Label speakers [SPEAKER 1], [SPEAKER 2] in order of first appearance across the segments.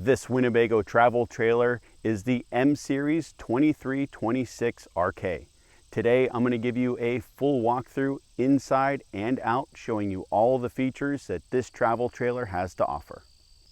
[SPEAKER 1] This Winnebago travel trailer is the M Series 2326 RK. Today I'm going to give you a full walkthrough inside and out, showing you all the features that this travel trailer has to offer.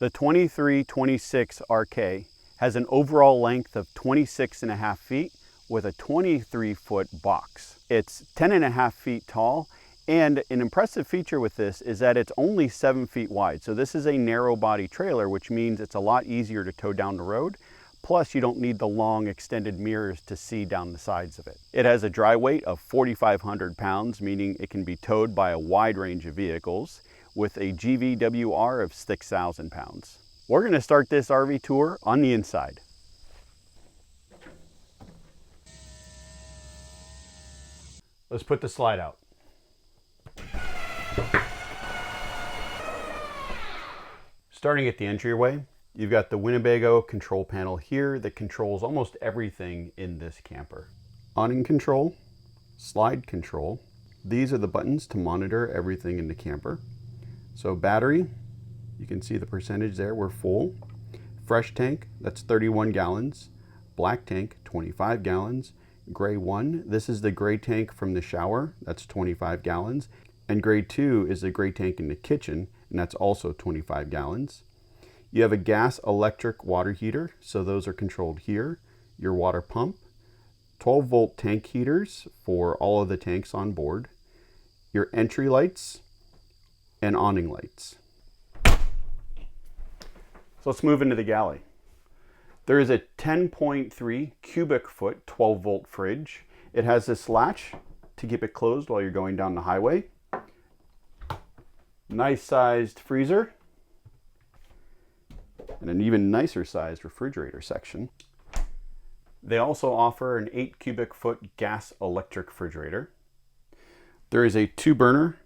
[SPEAKER 1] The 2326 RK has an overall length of 26.5 feet with a 23-foot box. It's 10.5 feet tall, and an impressive feature with this is that it's only 7 feet wide. So this is a narrow body trailer, which means it's a lot easier to tow down the road. Plus, you don't need the long extended mirrors to see down the sides of it. It has a dry weight of 4,500 pounds, meaning it can be towed by a wide range of vehicles, with a GVWR of 6,000 pounds. We're going to start this RV tour on the inside. Let's put the slide out. Starting at the entryway, you've got the Winnebago control panel here that controls almost everything in this camper. Awning control, slide control. These are the buttons to monitor everything in the camper. So battery, you can see the percentage there, we're full. Fresh tank, that's 31 gallons. Black tank, 25 gallons. Gray 1, this is the gray tank from the shower, that's 25 gallons. And gray 2 is the gray tank in the kitchen, and that's also 25 gallons. You have a gas electric water heater, so those are controlled here. Your water pump, 12 volt tank heaters for all of the tanks on board, your entry lights, and awning lights. So let's move into the galley. There is a 10.3 cubic foot 12 volt fridge. It has this latch to keep it closed while you're going down the highway. Nice sized freezer. And an even nicer sized refrigerator section. They also offer an 8 cubic foot gas electric refrigerator. There is a 2-burner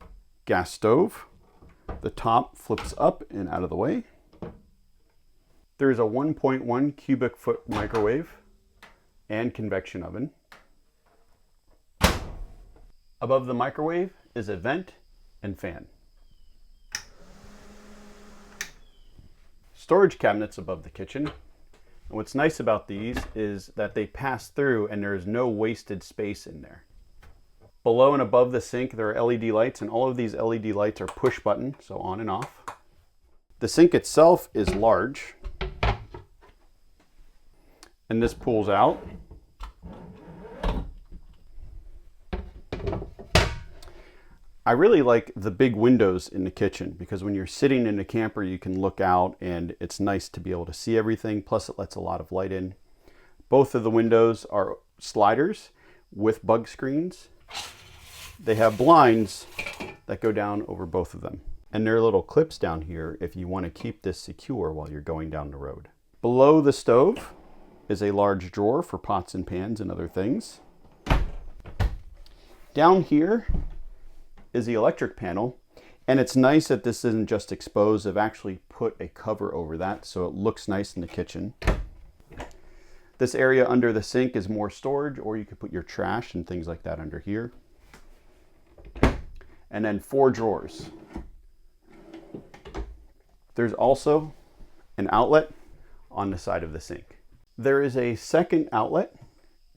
[SPEAKER 1] gas stove. The top flips up and out of the way. There is a 1.1 cubic foot microwave and convection oven. Above the microwave is a vent and fan. Storage cabinets above the kitchen. And what's nice about these is that they pass through and there is no wasted space in there. Below and above the sink there are LED lights, and all of these LED lights are push button, so on and off. The sink itself is large, and this pulls out. I really like the big windows in the kitchen because when you're sitting in the camper, you can look out and it's nice to be able to see everything. Plus it lets a lot of light in. Both of the windows are sliders with bug screens. They have blinds that go down over both of them. And there are little clips down here if you want to keep this secure while you're going down the road. Below the stove is a large drawer for pots and pans and other things. Down here is the electric panel, and it's nice that this isn't just exposed. I've actually put a cover over that so it looks nice in the kitchen. This area under the sink is more storage, or you could put your trash and things like that under here. And then 4 drawers. There's also an outlet on the side of the sink. There is a second outlet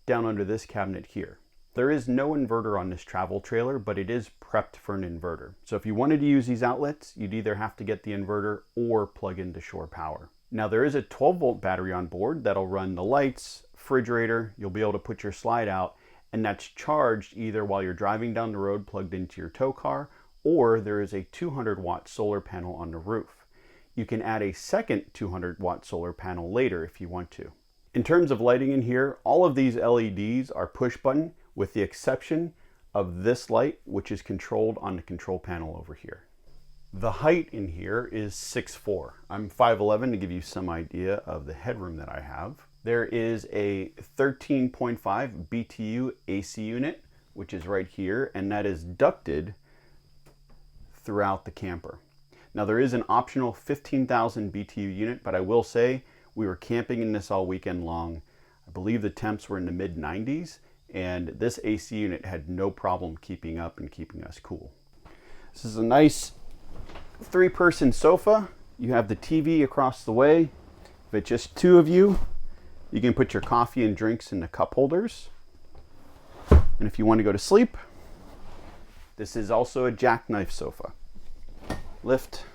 [SPEAKER 1] down under this cabinet here. There is no inverter on this travel trailer, but it is prepped for an inverter. So if you wanted to use these outlets, you'd either have to get the inverter or plug into shore power. Now there is a 12 volt battery on board that'll run the lights, refrigerator, you'll be able to put your slide out, and that's charged either while you're driving down the road plugged into your tow car, or there is a 200 watt solar panel on the roof. You can add a second 200 watt solar panel later if you want to. In terms of lighting in here, all of these LEDs are push button, with the exception of this light, which is controlled on the control panel over here. The height in here is 6'4". I'm 5'11" to give you some idea of the headroom that I have. There is a 13.5 BTU AC unit, which is right here, and that is ducted throughout the camper. Now there is an optional 15,000 BTU unit, but I will say we were camping in this all weekend long. I believe the temps were in the mid 90s, and this AC unit had no problem keeping up and keeping us cool. This is a nice 3-person sofa. You have the TV across the way, If it's just two of you, you can put your coffee and drinks in the cup holders. And if you want to go to sleep, this is also a jackknife sofa. Lift.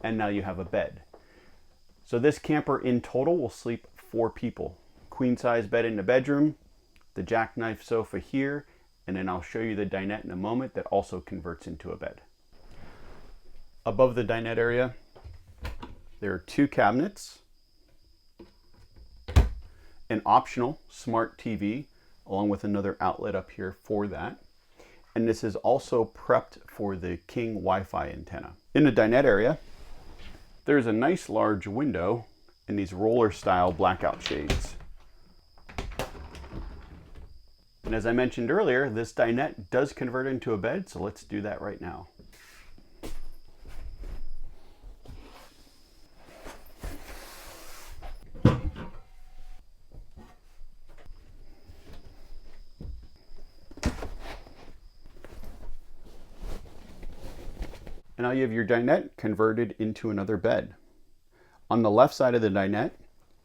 [SPEAKER 1] And now you have a bed. So this camper in total will sleep 4 people. Queen size bed in the bedroom, the jackknife sofa here, and then I'll show you the dinette in a moment that also converts into a bed. Above the dinette area, there are 2 cabinets, an optional smart TV, along with another outlet up here for that. And this is also prepped for the King Wi-Fi antenna. In the dinette area, there's a nice large window and these roller style blackout shades. And as I mentioned earlier, this dinette does convert into a bed, so let's do that right now. And now you have your dinette converted into another bed. On the left side of the dinette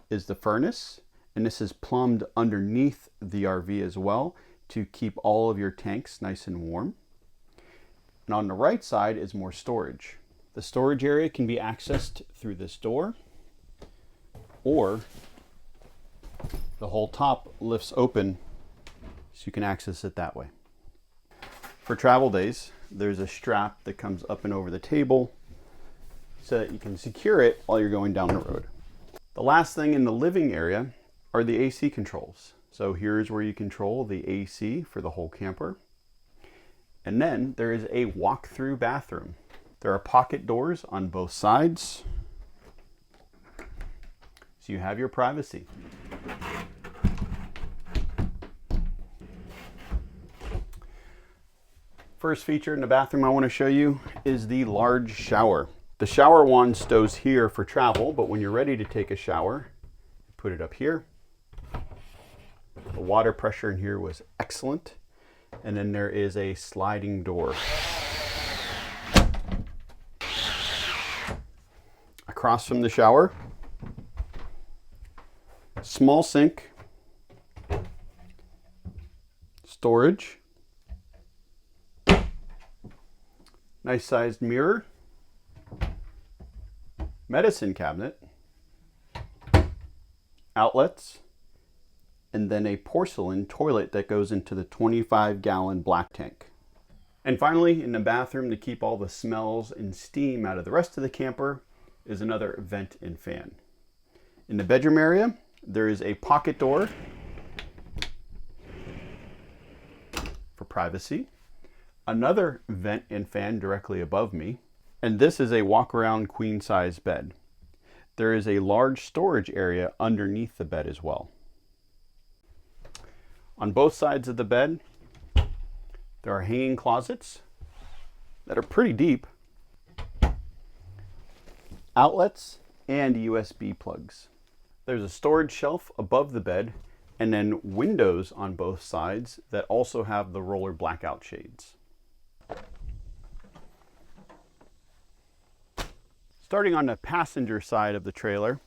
[SPEAKER 1] is the furnace, and this is plumbed underneath the RV as well to keep all of your tanks nice and warm. And on the right side is more storage. The storage area can be accessed through this door, or the whole top lifts open so you can access it that way. For travel days, there's a strap that comes up and over the table so that you can secure it while you're going down the road. The last thing in the living area are the AC controls. So here's where you control the AC for the whole camper. And then there is a walk-through bathroom. There are pocket doors on both sides, so you have your privacy. First feature in the bathroom I want to show you is the large shower. The shower wand stows here for travel, but when you're ready to take a shower, put it up here. The water pressure in here was excellent. And then there is a sliding door. Across from the shower, small sink, storage, nice sized mirror, medicine cabinet, outlets, and then a porcelain toilet that goes into the 25-gallon black tank. And finally, in the bathroom, to keep all the smells and steam out of the rest of the camper, is another vent and fan. In the bedroom area, there is a pocket door for privacy, another vent and fan directly above me, and this is a walk-around queen-size bed. There is a large storage area underneath the bed as well. On both sides of the bed, there are hanging closets that are pretty deep, outlets, and USB plugs. There's a storage shelf above the bed, and then windows on both sides that also have the roller blackout shades. Starting on the passenger side of the trailer,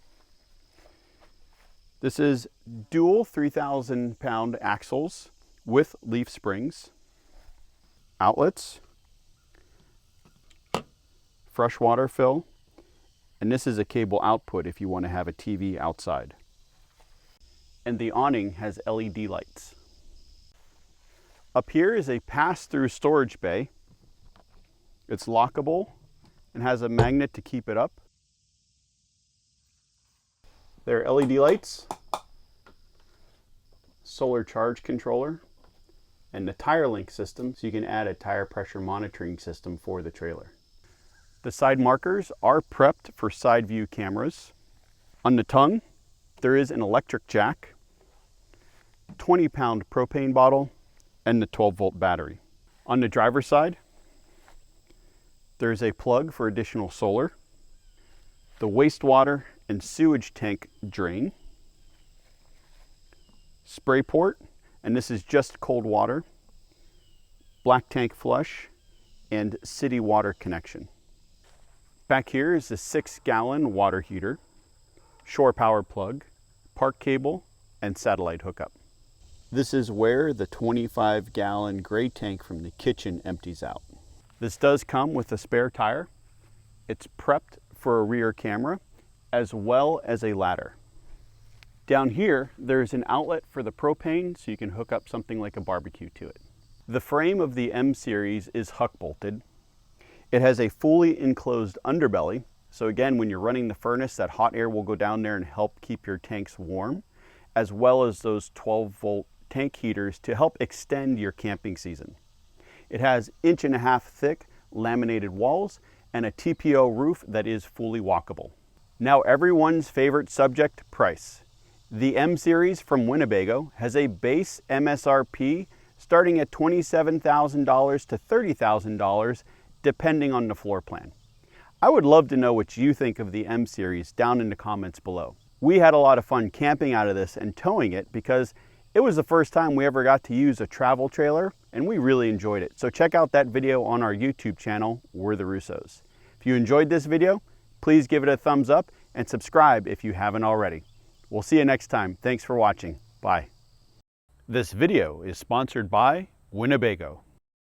[SPEAKER 1] this is dual 3,000-pound axles with leaf springs, outlets, freshwater fill, and this is a cable output if you want to have a TV outside. And the awning has LED lights. Up here is a pass-through storage bay. It's lockable and has a magnet to keep it up. There are LED lights, solar charge controller, and the tire link system, so you can add a tire pressure monitoring system for the trailer. The side markers are prepped for side view cameras. On the tongue, there is an electric jack, 20-pound propane bottle, and the 12-volt battery. On the driver's side, there's a plug for additional solar, the wastewater and sewage tank drain, spray port, and this is just cold water, black tank flush, and city water connection. Back here is the 6-gallon water heater, shore power plug, park cable, and satellite hookup. This is where the 25-gallon gray tank from the kitchen empties out. This does come with a spare tire. It's prepped for a rear camera, as well as a ladder. Down here, there's an outlet for the propane, so you can hook up something like a barbecue to it. The frame of the M Series is huck bolted. It has a fully enclosed underbelly, so again, when you're running the furnace, that hot air will go down there and help keep your tanks warm, as well as those 12-volt tank heaters to help extend your camping season. It has 1.5 inch thick laminated walls and a TPO roof that is fully walkable. Now everyone's favorite subject, price. The M Series from Winnebago has a base MSRP starting at $27,000 to $30,000 depending on the floor plan. I would love to know what you think of the M Series down in the comments below. We had a lot of fun camping out of this and towing it because it was the first time we ever got to use a travel trailer and we really enjoyed it. So check out that video on our YouTube channel, We're the Russos. If you enjoyed this video, please give it a thumbs up and subscribe if you haven't already. We'll see you next time. Thanks for watching. Bye. This video is sponsored by Winnebago.